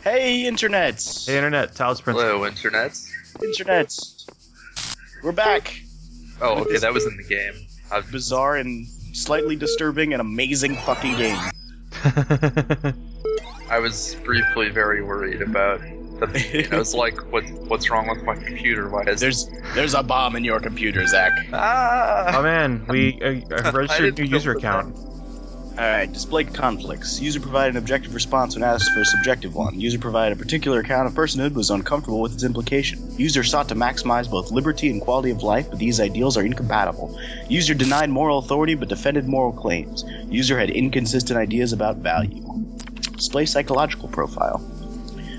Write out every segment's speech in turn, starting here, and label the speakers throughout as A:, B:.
A: Hey, internets!
B: Hey, Internet, Talos Prince.
C: Hello, internets.
A: Internets! We're back!
C: Oh, okay, that was in the game.
A: Bizarre and slightly disturbing and amazing fucking game.
C: I was briefly very worried about the. I was like, "What's wrong with my computer? Why is
A: There's a bomb in your computer, Zach.
C: ah?"
B: Oh man, we registered a new user account.
A: Alright, displayed conflicts. User provided an objective response when asked for a subjective one. User provided a particular account of personhood was uncomfortable with its implication. User sought to maximize both liberty and quality of life, but these ideals are incompatible. User denied moral authority but defended moral claims. User had inconsistent ideas about value. Display psychological profile.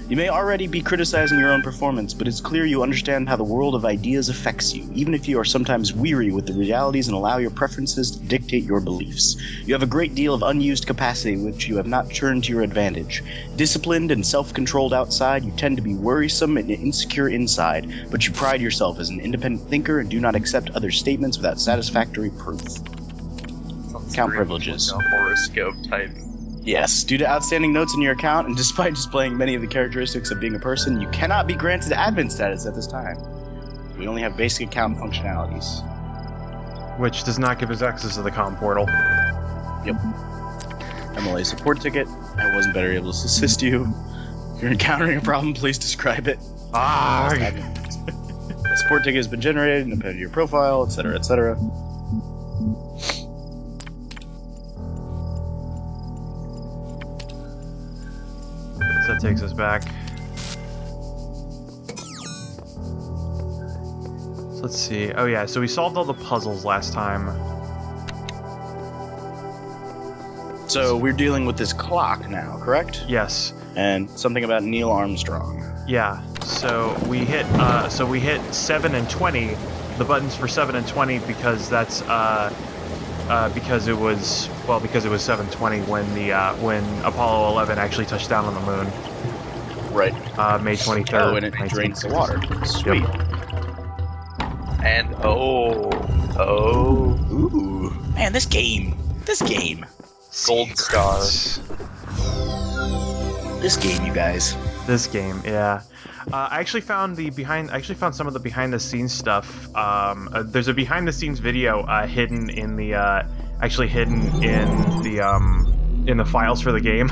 A: You may already be criticizing your own performance, but it's clear you understand how the world of ideas affects you, even if you are sometimes weary with the realities and allow your preferences to dictate your beliefs. You have a great deal of unused capacity which you have not turned to your advantage. Disciplined and self-controlled outside, you tend to be worrisome and insecure inside, but you pride yourself as an independent thinker and do not accept other statements without satisfactory proof. Account privileges.
C: Like a horoscope type.
A: Yes, due to outstanding notes in your account, and despite displaying many of the characteristics of being a person, you cannot be granted admin status at this time. We only have basic account functionalities.
B: Which does not give us access to the comm portal.
A: Yep. MLA support ticket. I wasn't better able to assist you. If you're encountering a problem, please describe it. The support ticket has been generated and appended to your profile, etc., etc.
B: So that takes us back. So let's see. Oh yeah, so we solved all the puzzles last time.
A: So we're dealing with this clock now, correct?
B: Yes.
A: And something about Neil Armstrong.
B: Yeah. So we hit 7 and 20, the buttons for 7 and 20 because that's because it was 7:20 when Apollo 11 actually touched down on the moon.
A: Right.
B: May 23rd.
A: Oh, and it drains the water. Sweet.
B: Yep.
C: And ooh,
A: Man, this game.
C: gold star.
A: This game, you guys.
B: This game, yeah. I actually found some of the behind-the-scenes stuff. There's a behind-the-scenes video hidden in the files for the game.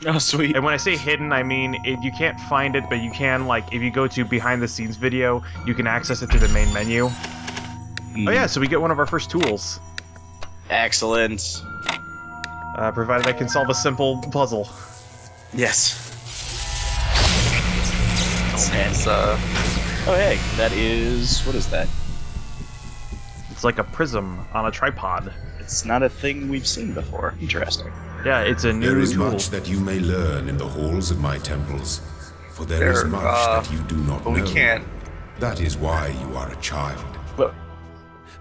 A: Oh, sweet.
B: And when I say hidden, I mean you can't find it, but you can, like, if you go to behind-the-scenes video, you can access it through the main menu. Oh yeah, so we get one of our first tools.
A: Excellent.
B: Provided I can solve a simple puzzle.
A: Yes.
C: It's
A: Oh, hey, that is... What is that?
B: It's like a prism on a tripod.
A: It's not a thing we've seen before. Interesting.
B: Yeah, it's a new
D: There is
B: tool.
D: much that you may learn in the halls of my temples, for there is much that you do not
C: but
D: know.
C: we can't.
D: That is why you are a child.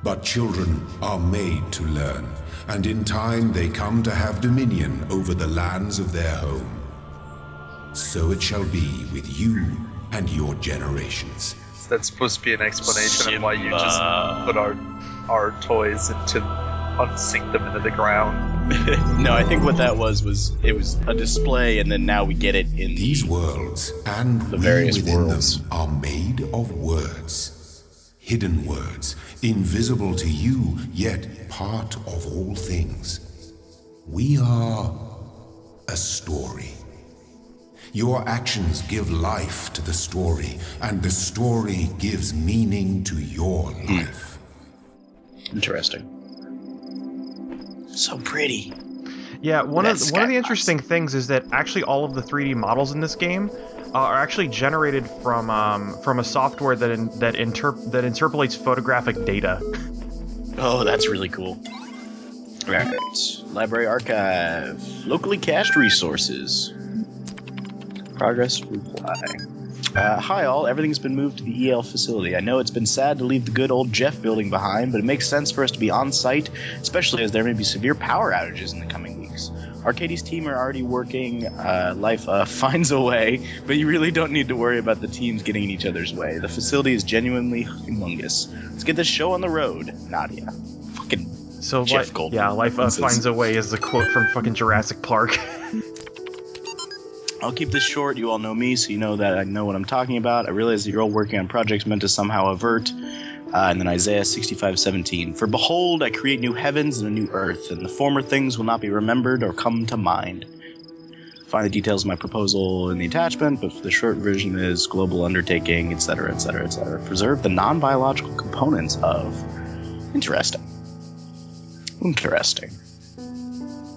D: But children are made to learn, and in time they come to have dominion over the lands of their home. So it shall be with you and your generations.
C: That's supposed to be an explanation of why you just put our toys into unsink them into the ground.
A: No, I think what that was it was a display, and then now we get it in
D: These worlds and
A: the
D: we
A: various
D: within
A: worlds.
D: them are made of words. Hidden words, invisible to you, yet part of all things. We are a story. Your actions give life to the story, and the story gives meaning to your life.
A: Interesting. So pretty.
B: Yeah, one of
A: That's
B: the interesting things is that actually all of the 3D models in this game are actually generated from a software that interpolates photographic data.
A: Oh, that's really cool. Alright. Library archive. Locally cached resources. Progress reply. Hi all, everything's been moved to the EL facility. I know it's been sad to leave the good old Jeff building behind, but it makes sense for us to be on site, especially as there may be severe power outages in the coming weeks. Arcadie's team are already working, life finds a way, but you really don't need to worry about the teams getting in each other's way. The facility is genuinely humongous. Let's get this show on the road, Nadia. Fucking
B: So
A: Jeff Goldblum.
B: life finds a way is the quote from fucking Jurassic Park.
A: I'll keep this short. You all know me, so you know that I know what I'm talking about. I realize that you're all working on projects meant to somehow avert. And then Isaiah 65:17. For behold, I create new heavens and a new earth, and the former things will not be remembered or come to mind. Find the details of my proposal in the attachment, but the short version is global undertaking, etc., etc., etc. Preserve the non-biological components of... Interesting. Interesting.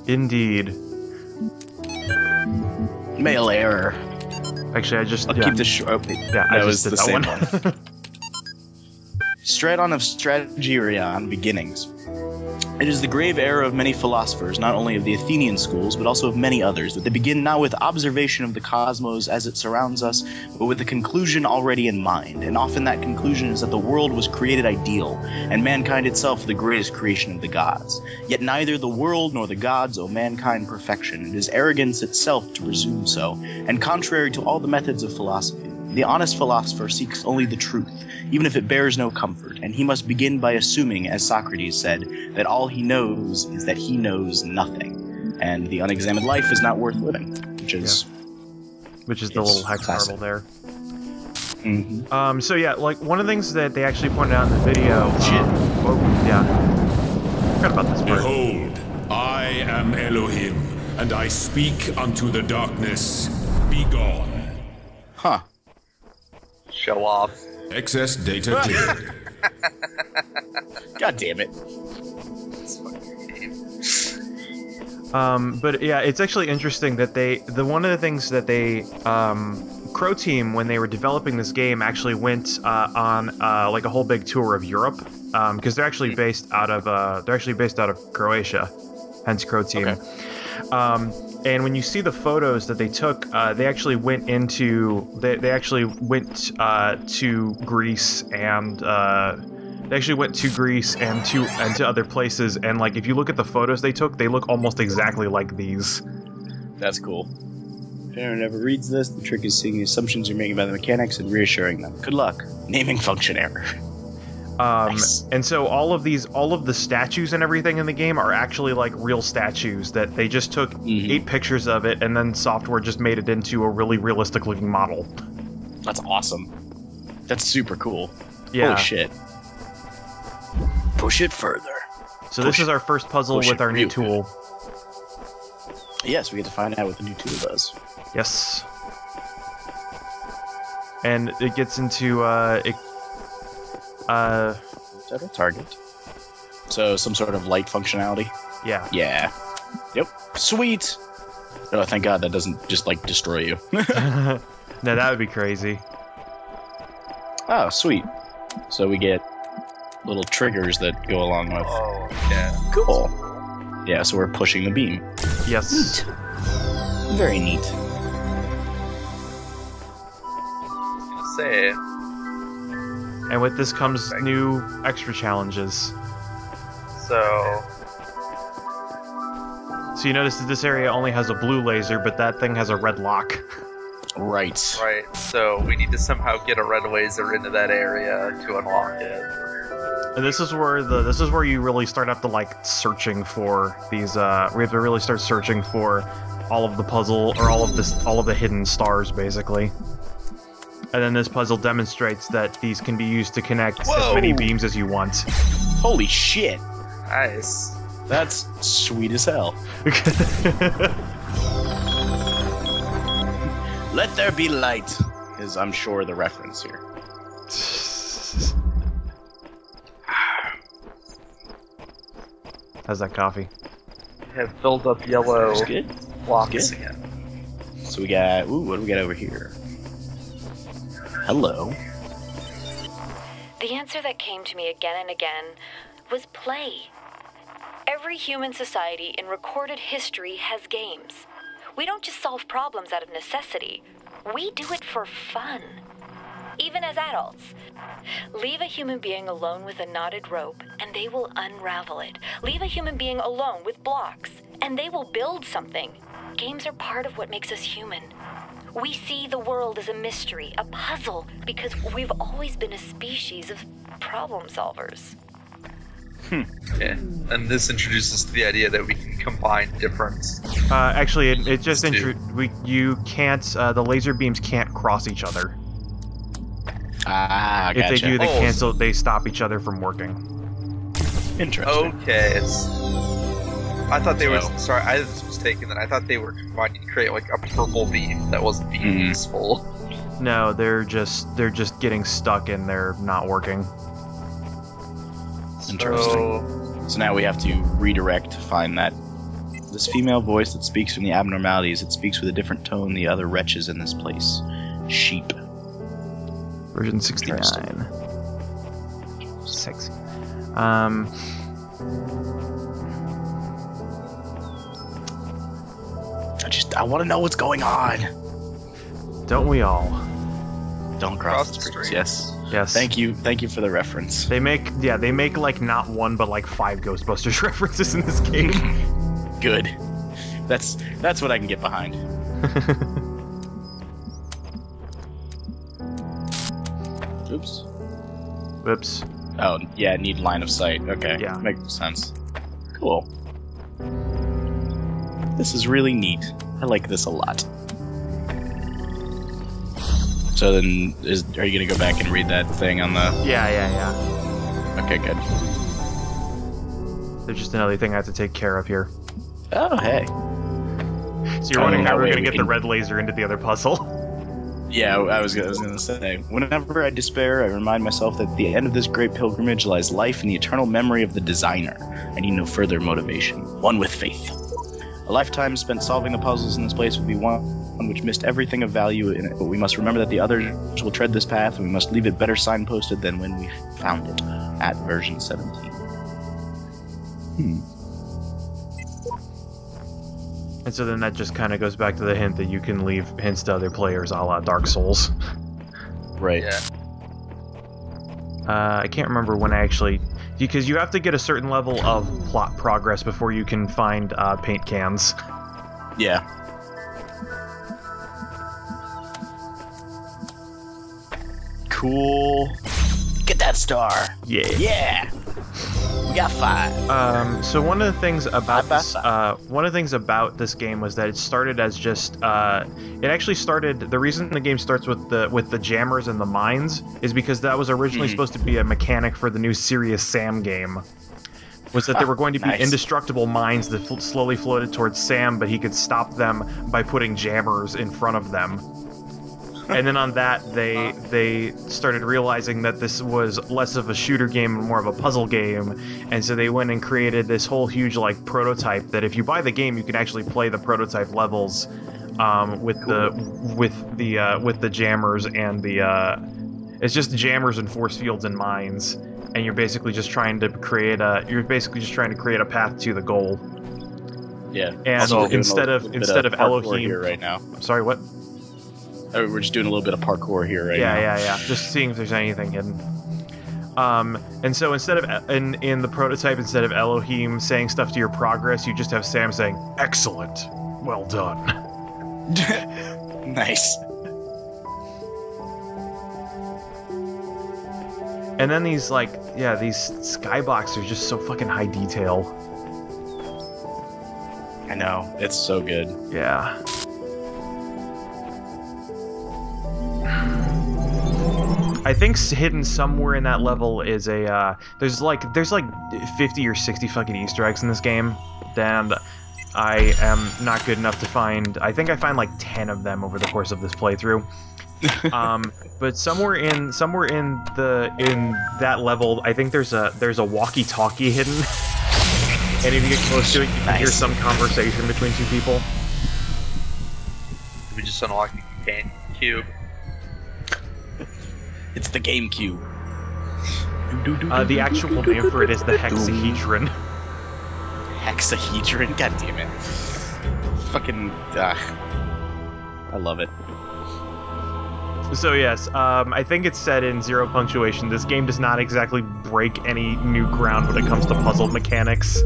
B: Indeed.
A: Mail error.
B: Actually,
A: I'll keep this short. Oh,
B: yeah, I just did that one.
A: Straton of Strategerion Beginnings. It is the grave error of many philosophers, not only of the Athenian schools, but also of many others, that they begin not with observation of the cosmos as it surrounds us, but with the conclusion already in mind. And often that conclusion is that the world was created ideal, and mankind itself the greatest creation of the gods. Yet neither the world nor the gods owe mankind perfection. It is arrogance itself to presume so, and contrary to all the methods of philosophy. The honest philosopher seeks only the truth, even if it bears no comfort, and he must begin by assuming, as Socrates said, that all he knows is that he knows nothing, and the unexamined life is not worth living, which is
B: the little hex marble there.
A: Mm-hmm.
B: So yeah, like one of the things that they actually pointed out in the video. Forgot about this part.
D: Behold, I am Elohim, and I speak unto the darkness. Be gone.
A: Huh.
C: Show off.
D: Excess data cleared.
A: God damn it.
C: This fucking game.
B: But yeah, it's actually interesting that one of the things that they, Crow Team, when they were developing this game, actually went on like a whole big tour of Europe, because they're actually based out of Croatia, hence Crow Team.
A: Okay.
B: And when you see the photos that they took, they actually went to Greece and to other places. And like if you look at the photos they took, they look almost exactly like these.
A: That's cool. If anyone ever reads this, the trick is seeing the assumptions you're making about the mechanics and reassuring them. Good luck. Naming function error. Nice.
B: And so all of the statues and everything in the game are actually like real statues that they just took 8 pictures of it, and then software just made it into a really realistic looking model.
A: That's awesome. That's super cool.
B: Yeah.
A: Holy shit. Push it further.
B: So this is our first puzzle with our new tool.
A: Yes, we get to find out what the new tool does.
B: Yes. And it gets into
A: Is that a target? So some sort of light functionality?
B: Yeah.
A: Yeah. Yep. Sweet! Oh, thank God that doesn't just, like, destroy you.
B: No, that would be crazy.
A: Oh, sweet. So we get little triggers that go along with...
C: Oh, yeah.
A: Cool. Yeah, so we're pushing the beam.
B: Yes.
A: Neat. Very neat.
C: Say.
B: And with this comes new extra challenges.
C: So
B: you notice that this area only has a blue laser, but that thing has a red lock.
A: Right.
C: So we need to somehow get a red laser into that area to unlock it.
B: And this is where you really start up to like searching for these. We have to really start searching for all of the puzzle or all of the hidden stars, basically. And then this puzzle demonstrates that these can be used to connect as many beams as you want.
A: Holy shit!
C: Nice.
A: That's sweet as hell. Let there be light, is I'm sure the reference here.
B: How's that coffee?
C: We have filled up yellow
A: That's good.
C: blocks
A: Good.
C: again.
A: So we got... Ooh, what do we got over here? Hello.
E: The answer that came to me again and again was play. Every human society in recorded history has games. We don't just solve problems out of necessity. We do it for fun. Even as adults. Leave a human being alone with a knotted rope, and they will unravel it. Leave a human being alone with blocks, and they will build something. Games are part of what makes us human. We see the world as a mystery, a puzzle, because we've always been a species of problem solvers.
C: Yeah. And this introduces to the idea that we can combine different.
B: Actually, it just you can't. The laser beams can't cross each other.
A: Ah, gotcha.
B: If they do, they cancel. They stop each other from working.
A: Interesting.
C: Okay. I thought they were. Sorry, I was mistaken. Then I thought they were combining to create like a purple beam that wasn't being useful.
B: No, they're just getting stuck and they're not working.
A: Interesting. So now we have to redirect to find this female voice that speaks from the abnormalities. It speaks with a different tone the other wretches in this place. Sheep.
B: Version 69. Sexy.
A: I want to know what's going on.
B: Don't we all?
A: Don't cross the streets. Yes.
B: Yes.
A: Thank you for the reference.
B: They make like not one but like 5 Ghostbusters references in this game.
A: Good. That's what I can get behind. Oops.
B: Whoops.
A: Oh, yeah, need line of sight. Okay.
B: Yeah.
A: Makes sense. Cool. This is really neat. I like this a lot. So then, are you gonna go back and read that thing on the...
B: Yeah.
A: Okay, good.
B: There's just another thing I have to take care of here.
A: Oh, hey.
B: So you're wondering how we're gonna get the red laser into the other puzzle?
A: Yeah, I was gonna say, whenever I despair, I remind myself that at the end of this great pilgrimage lies life in the eternal memory of the designer. I need no further motivation. One with faith. A lifetime spent solving the puzzles in this place would be one which missed everything of value in it, but we must remember that the others will tread this path, and we must leave it better signposted than when we found it, at version 17.
B: And so then that just kind of goes back to the hint that you can leave hints to other players a la Dark Souls.
A: Right.
C: Yeah.
B: I can't remember when I actually... Because you have to get a certain level of plot progress before you can find paint cans.
A: Yeah. Cool. Get that star.
B: Yeah.
A: Yeah. We got 5.
B: So one of the things about this game was that it started as just it actually started. The reason the game starts with the jammers and the mines is because that was originally supposed to be a mechanic for the new Serious Sam game. Was that there were going to be indestructible mines that slowly floated towards Sam, but he could stop them by putting jammers in front of them. And then on that, they started realizing that this was less of a shooter game and more of a puzzle game, and so they went and created this whole huge like prototype that if you buy the game, you can actually play the prototype levels with the jammers and the it's just jammers and force fields and mines, and you're basically just trying to create a path to the goal.
A: Yeah.
B: And
A: also,
B: instead of Elohim
A: here right now.
B: I'm sorry, what?
A: We're just doing a little bit of parkour here right now.
B: Yeah. Just seeing if there's anything hidden. And so instead of in the prototype, instead of Elohim saying stuff to your progress, you just have Sam saying, "Excellent, well done."
A: Nice.
B: And then these skyboxes are just so fucking high detail.
A: I know, it's so good.
B: Yeah. I think hidden somewhere in that level is a there's like 50 or 60 fucking Easter eggs in this game, and I am not good enough to find. I think I find like 10 of them over the course of this playthrough. But somewhere in that level, I think there's a walkie-talkie hidden, and if you get close to it, you can hear some conversation between two people.
C: We just unlocked the cube.
A: It's the GameCube.
B: The actual name for it is the hexahedron.
A: Hexahedron? God damn it. Fucking... I love it.
B: So yes, I think it's set in 0 punctuation. This game does not exactly break any new ground when it comes to puzzle mechanics.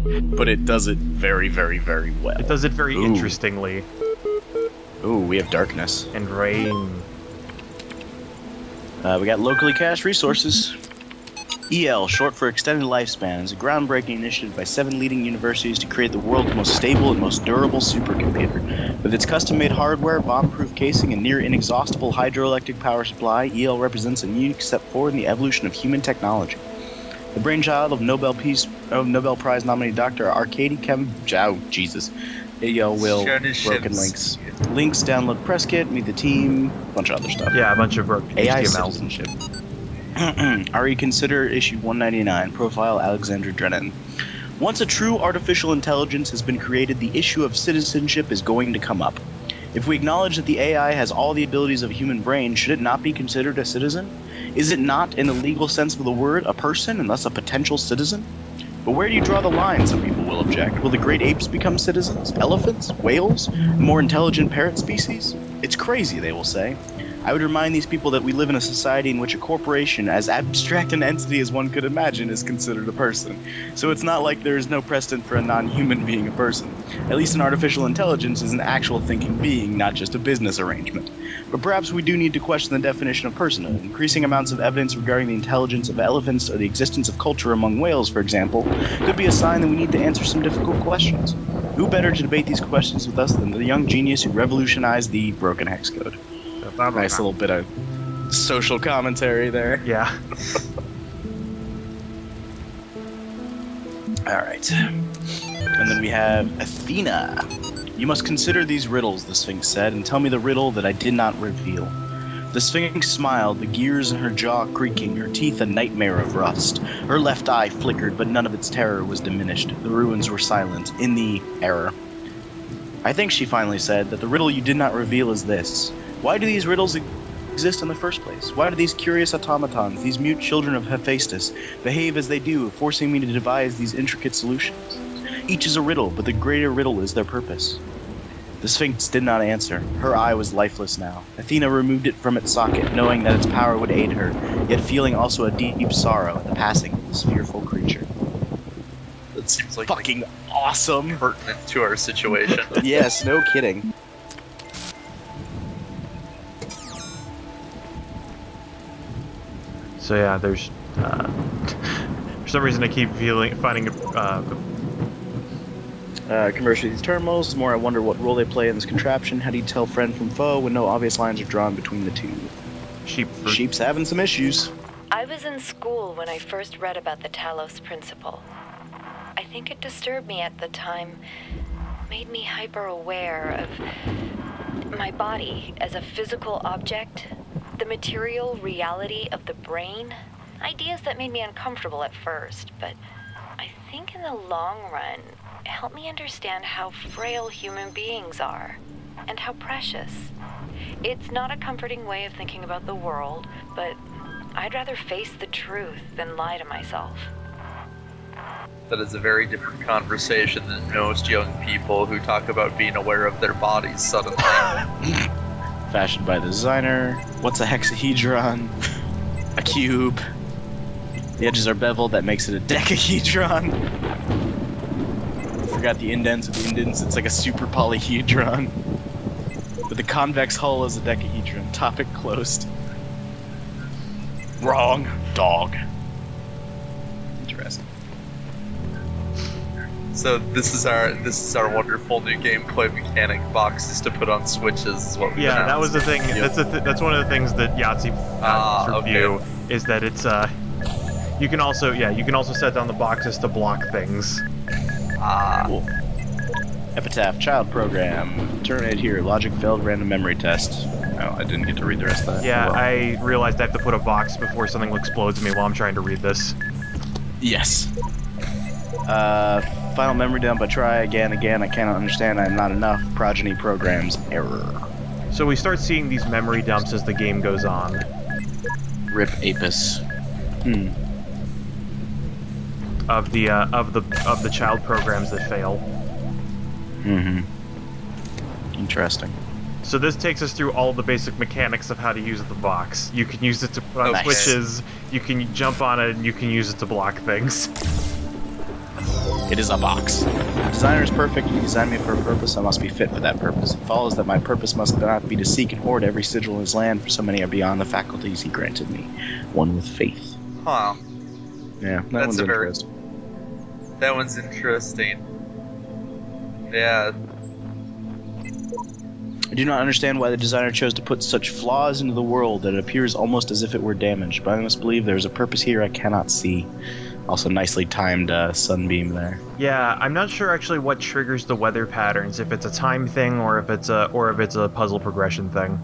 A: But it does it very, very, very well.
B: It does it very interestingly.
A: Ooh, we have darkness.
B: And rain.
A: We got locally cached resources. EL, short for Extended Lifespan, is a groundbreaking initiative by 7 leading universities to create the world's most stable and most durable supercomputer. With its custom-made hardware, bomb-proof casing, and near-inexhaustible hydroelectric power supply, EL represents a unique step forward in the evolution of human technology. The brainchild of Nobel Prize nominee Dr. Arkady Jesus. EL will broken links. Links, download press kit, meet the team, bunch of other stuff.
B: Yeah, a bunch of broken
A: AI
B: HTML.
A: citizenship. RE Consider issue 199, profile Alexander Drennan. Once a true artificial intelligence has been created, the issue of citizenship is going to come up. If we acknowledge that the AI has all the abilities of a human brain, should it not be considered a citizen? Is it not, in the legal sense of the word, a person and thus a potential citizen? But where do you draw the line, some people will object. Will the great apes become citizens? Elephants? Whales? More intelligent parrot species? It's crazy, they will say. I would remind these people that we live in a society in which a corporation, as abstract an entity as one could imagine, is considered a person. So it's not like there is no precedent for a non-human being a person. At least an artificial intelligence is an actual thinking being, not just a business arrangement. But perhaps we do need to question the definition of personhood. Increasing amounts of evidence regarding the intelligence of elephants or the existence of culture among whales, for example, could be a sign that we need to answer some difficult questions. Who better to debate these questions with us than the young genius who revolutionized the broken hex code? Nice little bit of social commentary there.
B: Yeah.
A: Alright. And then we have Athena. You must consider these riddles, the Sphinx said, and tell me the riddle that I did not reveal. The Sphinx smiled, the gears in her jaw creaking, her teeth a nightmare of rust. Her left eye flickered, but none of its terror was diminished. The ruins were silent, in the error. I think, she finally said, that the riddle you did not reveal is this. Why do these riddles exist in the first place? Why do these curious automatons, these mute children of Hephaestus, behave as they do, forcing me to devise these intricate solutions? Each is a riddle, but the greater riddle is their purpose. The Sphinx did not answer. Her eye was lifeless now. Athena removed it from its socket, knowing that its power would aid her, yet feeling also a deep sorrow at the passing of this fearful creature.
C: That seems like
A: fucking awesome.
C: Pertinent to our situation.
A: Yes, no kidding.
B: So yeah, there's for some reason I keep finding
A: Commercially, these terminals. The more I wonder what role they play in this contraption. How do you tell friend from foe when no obvious lines are drawn between the two? Sheep's having some issues.
E: I was in school when I first read about the Talos principle. I think it disturbed me at the time, made me hyper-aware of my body as a physical object, the material reality of the brain, ideas that made me uncomfortable at first, but I think in the long run, it helped me understand how frail human beings are, and how precious. It's not a comforting way of thinking about the world, but I'd rather face the truth than lie to myself.
C: That is a very different conversation than most young people who talk about being aware of their bodies suddenly.
A: Fashioned by the designer. What's a hexahedron? A cube. The edges are beveled, that makes it a decahedron. Forgot the indents of the indents, it's like a super polyhedron. But the convex hull is a decahedron. Topic closed. Wrong. Dog. Interesting.
C: So this is our wonderful new gameplay mechanic, boxes to put on switches is what we
B: that was the thing. Yep. That's one of the things that Yahtzee review is that it's you can also set down the boxes to block things.
A: Cool. Epitaph, child program. Terminate here. Logic failed random memory test. Oh, I didn't get to read the rest of that.
B: Yeah, I realized I have to put a box before something explodes at me while I'm trying to read this.
A: Yes. Final memory dump. I try again. I cannot understand. I am not enough. Progeny programs error.
B: So we start seeing these memory dumps as the game goes on.
A: Rip Apis.
B: Of the child programs that fail.
A: Interesting.
B: So this takes us through all the basic mechanics of how to use the box. You can use it to put on switches, you can jump on it, and you can use it to block things.
A: It is a box. The designer is perfect. He designed me for a purpose. I must be fit for that purpose. It follows that my purpose must not be to seek and hoard every sigil in his land, for so many are beyond the faculties he granted me. One with faith.
C: Huh.
A: Yeah, that one's interesting.
C: That one's interesting. Yeah.
A: I do not understand why the designer chose to put such flaws into the world that it appears almost as if it were damaged, but I must believe there is a purpose here I cannot see. Also, nicely timed sunbeam there.
B: Yeah, I'm not sure actually what triggers the weather patterns, if it's a time thing or if it's a puzzle progression thing.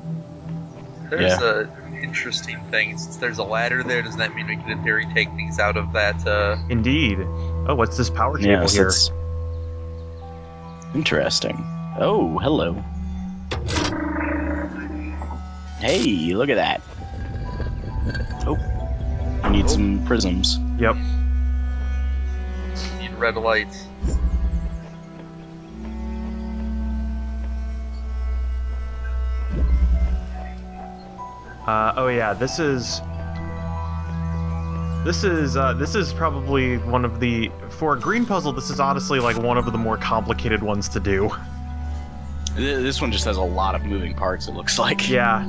C: There's a interesting thing. Since there's a ladder there, does that mean we can in theory take things out of that?
B: Indeed. Oh, what's this power cable here?
A: It's interesting. Oh, hello. Hey, look at that. Oh, I need some prisms.
B: Yep.
C: Need red lights.
B: Oh yeah, this is probably one of the, for a green puzzle, this is honestly like one of the more complicated ones to do.
A: This one just has a lot of moving parts, it looks like.
B: Yeah.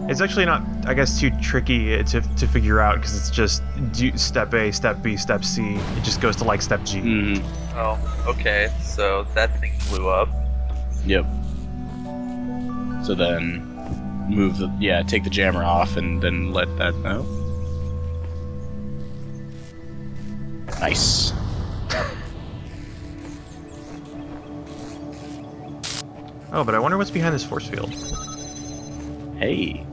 B: It's actually not, I guess, too tricky to figure out, because it's just step A, step B, step C. It just goes to like step G.
A: Mm-hmm.
C: Oh, okay. So that thing blew up.
A: Yep. So then take the jammer off and then let that know. Nice.
B: Oh, but I wonder what's behind this force field.
A: Hey.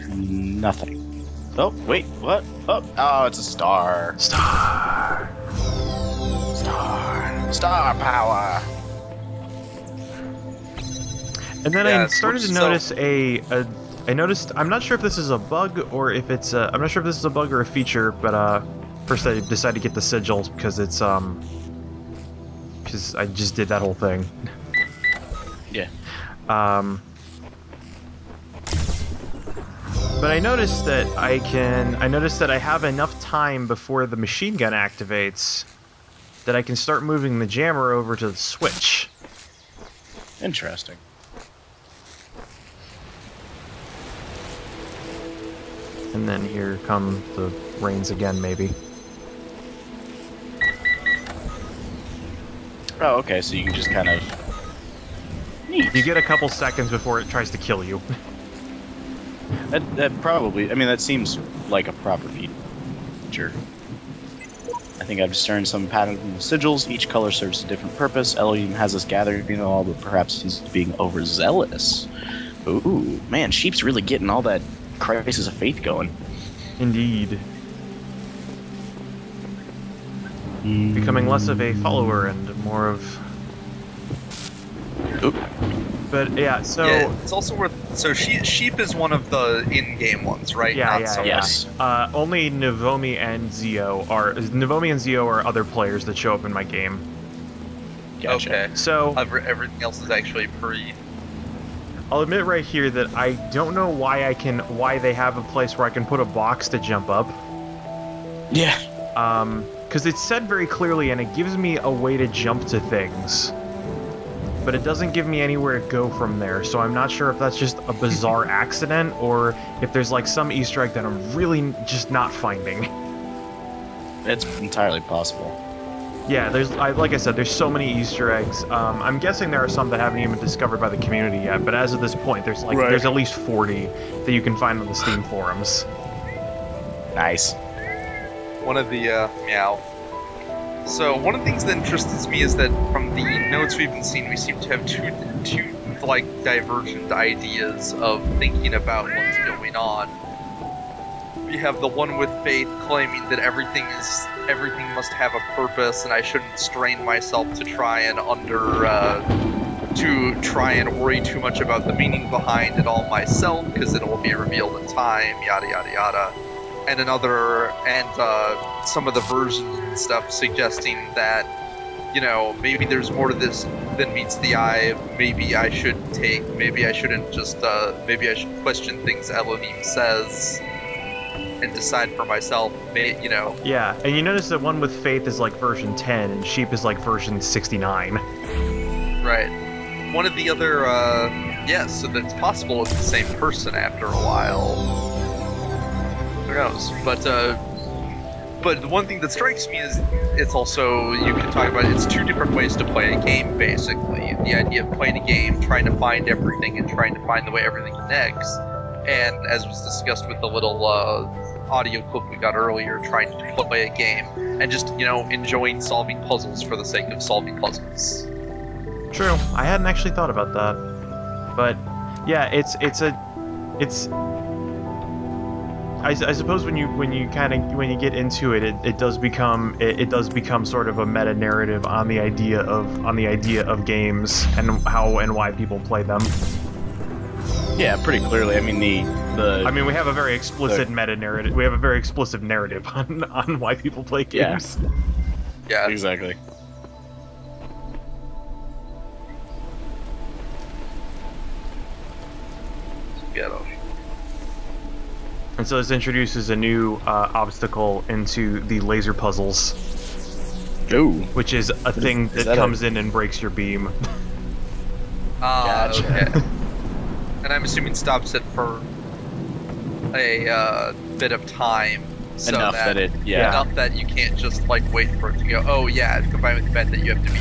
A: Nothing. Oh, wait, what? Oh, it's a star.
B: Star
A: power.
B: And then I started to notice I noticed, I'm not sure if this is a bug or if it's I'm not sure if this is a bug or a feature, but first I decided to get the sigils because it's because I just did that whole thing.
A: Yeah.
B: But I noticed that I have enough time before the machine gun activates that I can start moving the jammer over to the switch.
A: Interesting.
B: And then here come the rains again, maybe.
A: Oh, okay, so you can just kind of... Neat.
B: You get a couple seconds before it tries to kill you.
A: That probably... I mean, that seems like a proper feature. I think I've discerned some pattern from the sigils. Each color serves a different purpose. Elohim has us gathered, all, but perhaps he's being overzealous. Ooh, man, Sheep's really getting all that crisis of faith going.
B: Indeed. Becoming less of a follower and more of...
A: Oop.
B: But yeah, so...
C: Yeah, it's also worth... So Sheep is one of the in-game ones, right?
B: Yeah,
C: Not
A: yes.
B: Only Novomi and Zio are other players that show up in my game.
A: Gotcha.
C: Okay.
B: So...
C: Everything else is actually pre...
B: I'll admit right here that I don't know why they have a place where I can put a box to jump up.
A: Yeah.
B: Because it's said very clearly, and it gives me a way to jump to things. But it doesn't give me anywhere to go from there, so I'm not sure if that's just a bizarre accident, or if there's like some Easter egg that I'm really just not finding.
A: It's entirely possible.
B: Yeah, like I said, there's so many Easter eggs. I'm guessing there are some that haven't even been discovered by the community yet, but as of this point, there's at least 40 that you can find on the Steam forums.
A: Nice.
C: One of the, meow. So, one of the things that interests me is that from the notes we've been seeing, we seem to have two like, divergent ideas of thinking about what's going on. We have the one with Faith claiming that everything must have a purpose, and I shouldn't strain myself to try and worry too much about the meaning behind it all myself, because it will be revealed in time, yada yada yada. And some of the versions and stuff suggesting that, maybe there's more to this than meets the eye. Maybe I should question things Elohim says and decide for myself,
B: Yeah, and you notice that one with Faith is like version 10, and Sheep is like version 69.
C: Right. One of the other, so that it's possible it's the same person after a while. knows? But the one thing that strikes me is it's also, you can talk about it, it's two different ways to play a game, basically. The idea of playing a game, trying to find everything, and trying to find the way everything connects. And as was discussed with the little audio clip we got earlier, trying to play a game, and just, enjoying solving puzzles for the sake of solving puzzles.
B: True. I hadn't actually thought about that. But, yeah, it's I suppose when you get into it, it does become sort of a meta narrative on the idea of games and how and why people play them.
A: Yeah, pretty clearly. I mean
B: we have a very explicit meta narrative. We have a very explicit narrative on why people play games.
C: Yeah,
A: exactly.
C: Ghetto.
B: And so this introduces a new obstacle into the laser puzzles.
A: Ooh.
B: Which is a thing that comes in and breaks your beam.
C: Gotcha. Okay. And I'm assuming stops it for a bit of time. So
A: enough that
C: you can't just wait for it to go. Oh yeah, combined with the fact that you have to be.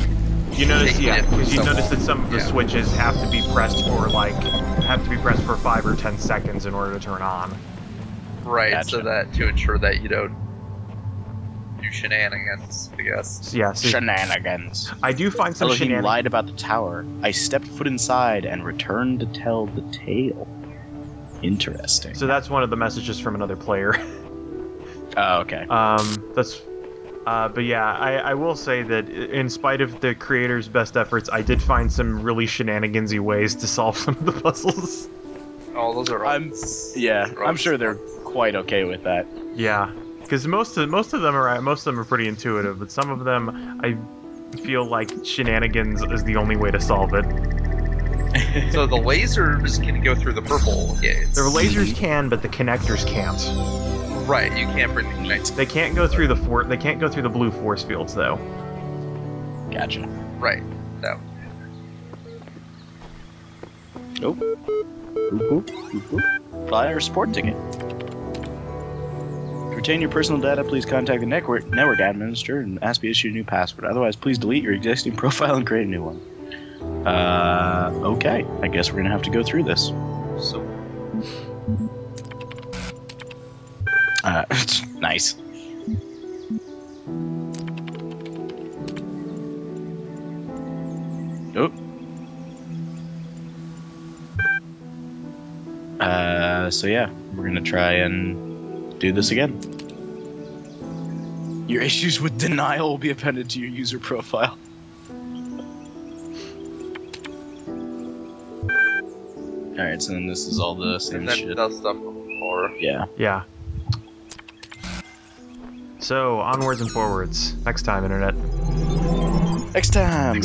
B: You notice, because you notice that some of the switches have to be pressed for 5 or 10 seconds in order to turn on.
C: Right,
A: Gotcha.
C: so that to ensure that you don't do shenanigans, I guess.
B: Yeah, so
A: Shenanigans.
B: I do find some
A: Elohim
B: shenanigans.
A: lied about the tower. I stepped foot inside and returned to tell the tale. Interesting.
B: So that's one of the messages from another player.
A: Oh, okay.
B: But yeah, I will say that in spite of the creator's best efforts, I did find some really shenanigansy ways to solve some of the puzzles.
C: Oh, those are.
A: I'm sure they're quite okay with that.
B: Yeah, because most of them are pretty intuitive, but some of them I feel like shenanigans is the only way to solve it.
C: So the lasers can go through the purple gates.
B: The lasers can, but the connectors can't.
C: Right, you can't bring the connectors.
B: They can't go through the blue force fields though.
A: Gotcha.
C: Right. That.
A: Nope. Flyer sport ticket. To retain your personal data, please contact the network administrator and ask to be issued a new password. Otherwise, please delete your existing profile and create a new one. Okay. I guess we're gonna have to go through this.
C: So.
A: Nice. Oh. So yeah, we're gonna try and do this again. Your issues with denial will be appended to your user profile. Alright, so then this is all the same
C: And then
A: shit.
C: does stuff before.
A: Yeah.
B: Yeah. So onwards and forwards. Next time, internet.
A: Next time.